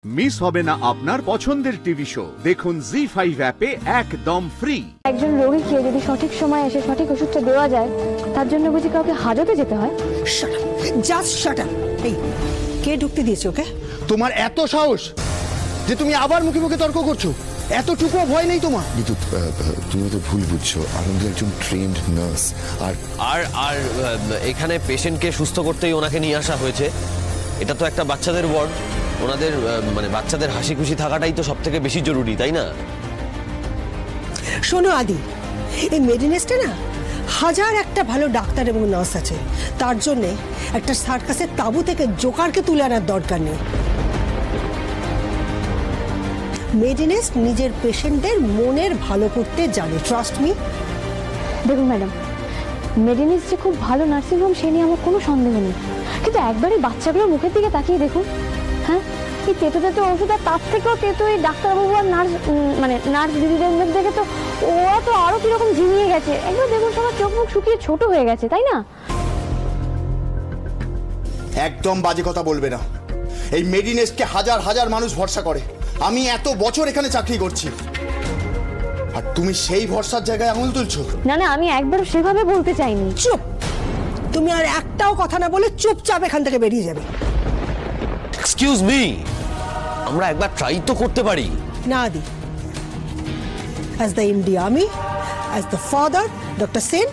Miss হবে না আপনার পছন্দের টিভি শো। দেখুন জি5 অ্যাপে একদম ফ্রি। একজন রোগীকে যদি সঠিক সময়ে এসে সঠিক ওষুধটা দেওয়া যায়, তার জন্য বুঝি কাউকে হাজতে যেতে হয়? Shut up, just shut up. এই কে ঢুকতে দিয়েছে ওকে? তোমার এত সাহস যে তুমি আবার মুখে মুখে তর্ক করছো? এতটুকু ভয় নেই তোমার? কিন্তু তুমি তো ভুল বুঝছো, আনন্দ একজন ট্রেন্ড নার্স। আর আর আর এখানে পেশেন্টকে সুস্থ করতেই ওনাকে নিয়ে আসা হয়েছে। এটা তো একটা বাচ্চাদের ওয়ার্ড, ওনাদের মানে বাচ্চাদের হাসি খুশি থাকাটাই তো সব থেকে বেশি জরুরি, তাই না? শোনো আদি, এই মেডিনেসটা না হাজার একটা ভালো ডাক্তার এবং নার্স আছে, তার জন্যে একটা সার্কাসের তাঁবু থেকে জোকারকে তুলে আনার দরকার নেই। মেডিনেস নিজের পেশেন্টদের মনের ভালো করতে জানে, ট্রাস্ট মি। দেখুন ম্যাডাম, মেডিনিস যে খুব ভালো নার্সিংহোম সে নিয়ে আমার কোনো সন্দেহ নেই, কিন্তু একবারই বাচ্চাগুলোর মুখের দিকে তাকিয়ে দেখুন। হ্যাঁ, এই তেতো তেতো ওষুধ, আর তার থেকেও তেতো এই ডাক্তারবাবু আর নার্স, মানে নার্স দিদিদের মুখ দেখে তো ওরা তো আরো কিরকম ঝিমিয়ে গেছে। একবার দেখুন, সবার চোখ মুখ শুকিয়ে ছোট হয়ে গেছে, তাই না? একদম বাজে কথা বলবে না। এই মেডিনেসকে হাজার হাজার মানুষ ভরসা করে। আমি এত বছর এখানে চাকরি করছি, আর তুমি সেই ভরসার জায়গায় আঙুল তুলছো? না না, আমি একবারও সেভাবে বলতে চাইনি। চুপ! তুমি আর একটাও কথা না বলে চুপচাপ এখান থেকে বেরিয়ে যাবে। এক্সকিউজ মি, আমরা একবার ট্রাই তো করতে পারি। না আদি, as the India army, as the father doctor Sen,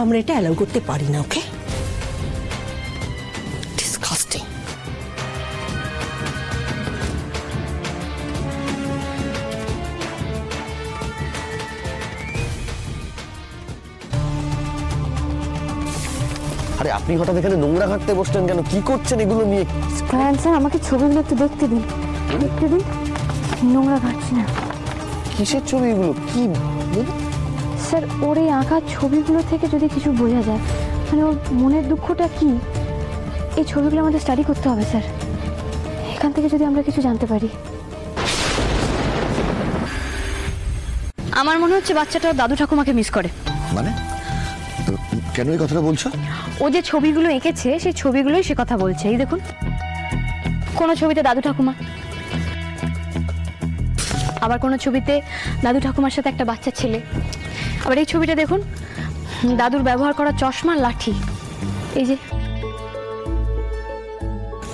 আমরা এটা অ্যালাউ করতে পারি না। ওকে? ডিসকাস্টিং। আরে আপনি হঠাৎ এখানে নোংরা ঘাটতে বসলেন কেন? কি করছেন এগুলো নিয়ে? স্যার, আমাকে ছবিগুলো একটু দেখতে দিন, দেখতে দিন। নোংরা ঘাটছি না। কিসের ছবি এগুলো? কি স্যার, ওর এই আঁকা ছবিগুলো থেকে যদি কিছু বোঝা যায়, মানে ওর মনের দুঃখটা কি, এই ছবিগুলো আমাদের স্টাডি করতে হবে স্যার। এখান থেকে যদি আমরা কিছু জানতে পারি। আমার মনে হচ্ছে বাচ্চাটা দাদু ঠাকুমাকে মিস করে। মানে কেন এই কথাটা বলছো? ও যে ছবিগুলো এঁকেছে সেই ছবিগুলোই সে কথা বলছে। এই দেখুন, কোনো ছবিতে দাদু ঠাকুমা, আবার কোনো ছবিতে দাদু ঠাকুমার সাথে একটা বাচ্চা ছেলে, আবার এই ছবিটা দেখুন, দাদুর ব্যবহার করা চশমা, লাঠি। এই যে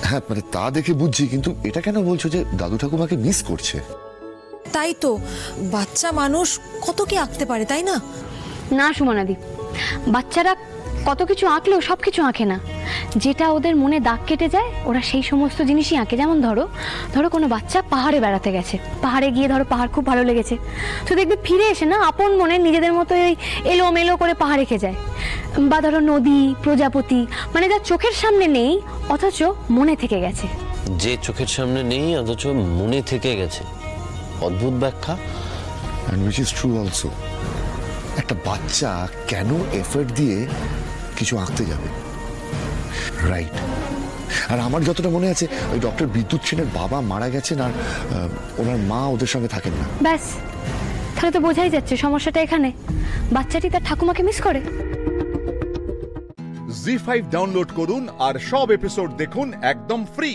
হ্যাঁ, মানে তা দেখে বুঝছি, কিন্তু এটা কেন বলছো যে দাদু ঠাকুমাকে মিস করছে? তাই তো, বাচ্চা মানুষ কত কি আঁকতে পারে, তাই না? না সুমনাদি, বাচ্চারা কত কিছু আঁকলেও সব কিছু আঁকে না। যেটা ওদের মনে দাগ কেটে যায় ওরা সেই সমস্ত জিনিসই আঁকে। যেমন ধরো কোনো বাচ্চা পাহাড়ে বেড়াতে গেছে, পাহাড়ে গিয়ে ধরো পাহাড় খুব ভালো লেগেছে, তো দেখবে ফিরে এসে না আপন মনে নিজেদের মতো ওই এলোমেলো করে পাহাড় এঁকে যায়। বা ধরো নদী, প্রজাপতি, মানে যা চোখের সামনে নেই অথচ মনে থেকে গেছে। যে চোখের সামনে নেই অথচ মনে থেকে গেছে, অদ্ভুত ব্যাখ্যা। and which is true also. একটা বাচ্চা কেন এফর্ট দিয়ে কিছু আঁকতে যাবে, রাইট? আর আমার যতটা মনে আছে, ওই ডক্টর বিদ্যুৎ সেনের বাবা মারা গেছেন, আর ওনার মা ওদের সঙ্গে থাকেন না। ব্যাস, তাহলে তো বোঝাই যাচ্ছে সমস্যাটা এখানে, বাচ্চাটি তার ঠাকুমাকে মিস করে। জি5 ডাউনলোড করুন আর সব এপিসোড দেখুন একদম ফ্রি।